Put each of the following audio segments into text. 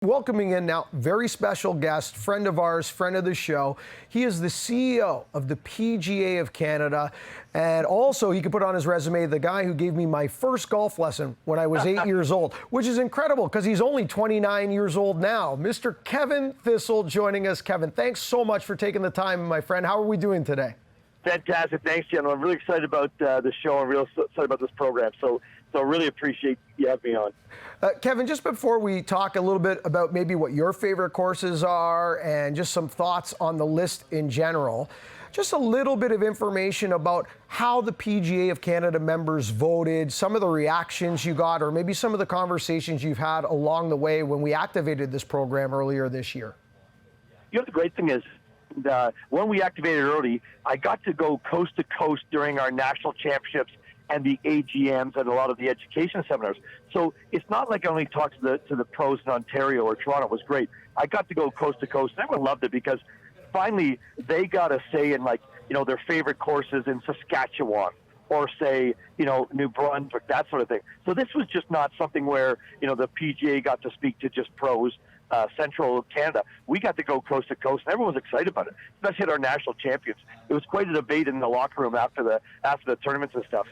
Welcoming in now, very special guest, friend of ours, friend of the show. He is the CEO of the PGA of Canada. And also, he could put on his resume, the guy who gave me my first golf lesson when I was 8 years old, which is incredible because he's only 29 years old now. Mr. Kevin Thistle joining us. Kevin, thanks so much for taking the time, my friend. How are we doing today? Fantastic. Thanks, gentlemen. I'm really excited about the show and really excited about this program. So I really appreciate you having me on. Kevin, just before we talk a little bit about maybe what your favorite courses are and just some thoughts on the list in general, just a little bit of information about how the PGA of Canada members voted, some of the reactions you got, or maybe some of the conversations you've had along the way when we activated this program earlier this year. You know, the great thing is, when we activated early, I got to go coast to coast during our national championships and the AGMs and a lot of the education seminars. So it's not like I only talked to the pros in Ontario or Toronto. It was great. I got to go coast to coast. Everyone loved it because finally they got a say in, like, you know, their favorite courses in Saskatchewan or, say, you know, New Brunswick, that sort of thing. So this was just not something where, you know, the PGA got to speak to just pros. Central Canada, we got to go coast to coast, and everyone was excited about it, especially at our national champions. It was quite a debate in the locker room after the tournaments and stuff.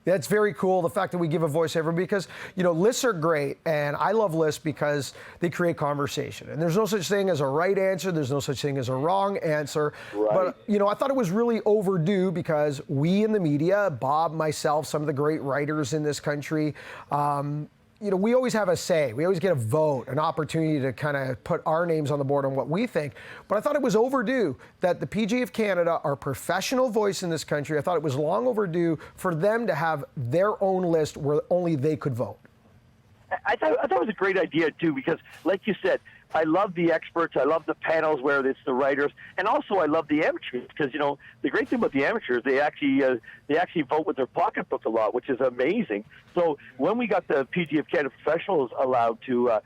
Yeah, it's very cool, the fact that we give a voice to everyone, because, you know, lists are great, and I love lists because they create conversation. And there's no such thing as a right answer. There's no such thing as a wrong answer. Right. But, you know, I thought it was really overdue because we in the media, Bob, myself, some of the great writers in this country, you know, we always have a say. We always get a vote, an opportunity to kind of put our names on the board on what we think. But I thought it was overdue that the PGA of Canada, our professional voice in this country, I thought it was long overdue for them to have their own list where only they could vote. I thought it was a great idea, too, because, like you said, I love the experts. I love the panels where it's the writers. And also I love the amateurs because, you know, the great thing about the amateurs, they actually vote with their pocketbook a lot, which is amazing. So when we got the PGA of Canada professionals allowed to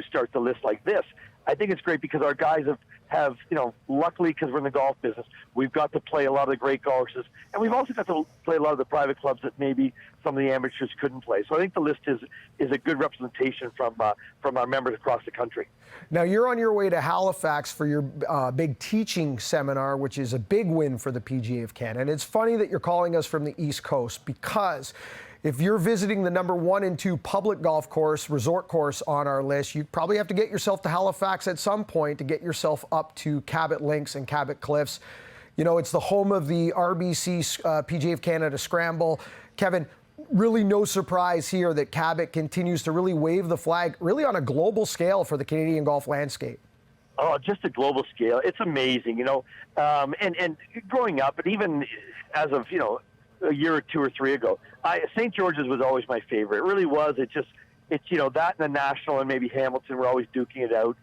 start the list like this, I think it's great because our guys have, you know, luckily because we're in the golf business, we've got to play a lot of the great courses, and we've also got to play a lot of the private clubs that maybe some of the amateurs couldn't play. So I think the list is a good representation from our members across the country. Now, you're on your way to Halifax for your big teaching seminar, which is a big win for the PGA of Canada. And it's funny that you're calling us from the East Coast because if you're visiting the number 1 and 2 public golf course, resort course on our list, you probably have to get yourself to Halifax at some point to get yourself up to Cabot Links and Cabot Cliffs. You know, it's the home of the RBC PGA of Canada Scramble. Kevin, really no surprise here that Cabot continues to really wave the flag, really on a global scale for the Canadian golf landscape. Oh, just a global scale. It's amazing, you know. And growing up, and even as of, you know, a year or 2 or 3 ago, St. George's was always my favorite. It really was. It's you know, that and the National and maybe Hamilton were always duking it out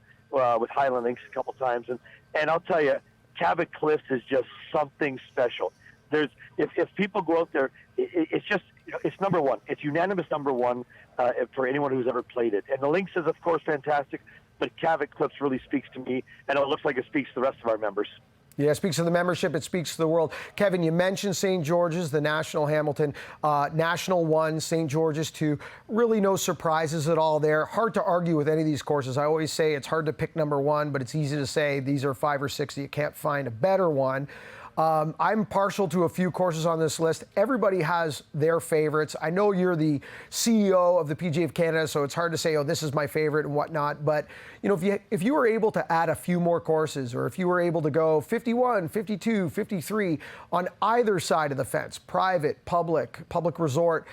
with Highland Links a couple times. And I'll tell you, Cabot Cliffs is just something special. If people go out there, it's just, you know, it's number 1. It's unanimous number 1 for anyone who's ever played it. And the Links is, of course, fantastic, but Cabot Cliffs really speaks to me, and it looks like it speaks to the rest of our members. Yeah, it speaks to the membership, it speaks to the world. Kevin, you mentioned St. George's, the National Hamilton, National 1, St. George's 2. Really no surprises at all there. Hard to argue with any of these courses. I always say it's hard to pick number 1, but it's easy to say these are 5 or 6 that you can't find a better one. I'm partial to a few courses on this list. Everybody has their favorites. I know you're the CEO of the PGA of Canada, so it's hard to say, oh, this is my favorite and whatnot. But, you know, if you were able to add a few more courses, or if you were able to go 51, 52, 53 on either side of the fence, private, public resort,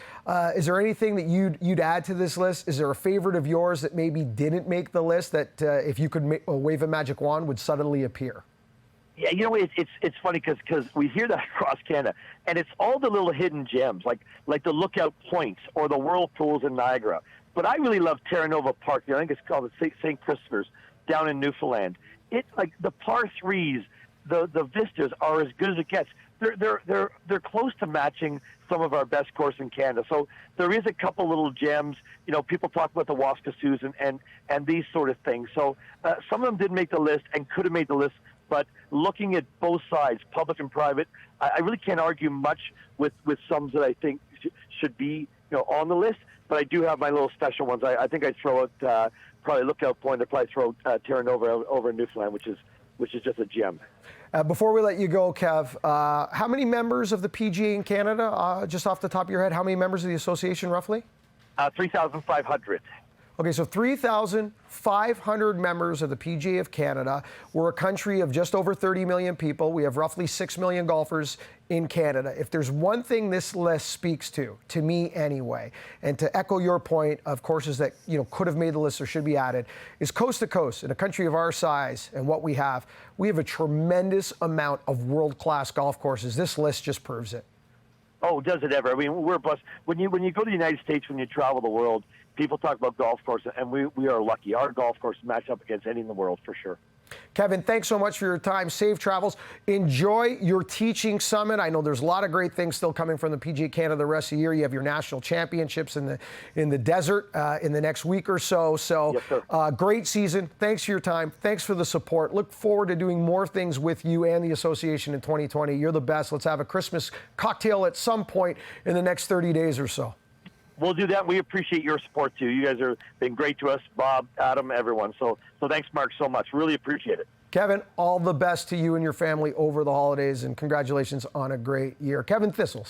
is there anything that you'd add to this list? Is there a favorite of yours that maybe didn't make the list that if you could wave a magic wand would suddenly appear? Yeah, you know, it's funny because we hear that across Canada, and it's all the little hidden gems, like the Lookout Points or the whirlpools in Niagara. But I really love Terra Nova Park. I think it's called St. Christopher's down in Newfoundland. It's like the par 3s, the vistas are as good as it gets. They're close to matching some of our best course in Canada. So there is a couple little gems. You know, people talk about the Waskasu's and these sort of things. So some of them didn't make the list and could have made the list. But looking at both sides, public and private, I really can't argue much with some that I think should be, you know, on the list. But I do have my little special ones. I think I'd throw out probably Lookout Point. They'll probably throw Terra Nova over in Newfoundland, which is just a gem. Before we let you go, Kev, how many members of the PGA in Canada, just off the top of your head, how many members of the association roughly? 3,500. Okay, so 3,500 members of the PGA of Canada. We're a country of just over 30 million people. We have roughly 6 million golfers in Canada. If there's one thing this list speaks to me anyway, and to echo your point of courses that could have made the list or should be added, is coast to coast. In a country of our size and what we have a tremendous amount of world-class golf courses. This list just proves it. Oh, does it ever? I mean, we're blessed. When you go to the United States, when you travel the world, people talk about golf courses, and we are lucky. Our golf courses match up against any in the world for sure. Kevin, thanks so much for your time. Safe travels. Enjoy your teaching summit. I know there's a lot of great things still coming from the PGA Canada the rest of the year. You have your national championships in the desert in the next week or so. So yes, sir. Great season. Thanks for your time. Thanks for the support. Look forward to doing more things with you and the association in 2020. You're the best. Let's have a Christmas cocktail at some point in the next 30 days or so. We'll do that. We appreciate your support, too. You guys have been great to us, Bob, Adam, everyone. So thanks, Mark, so much. Really appreciate it. Kevin, all the best to you and your family over the holidays, and congratulations on a great year. Kevin Thistle.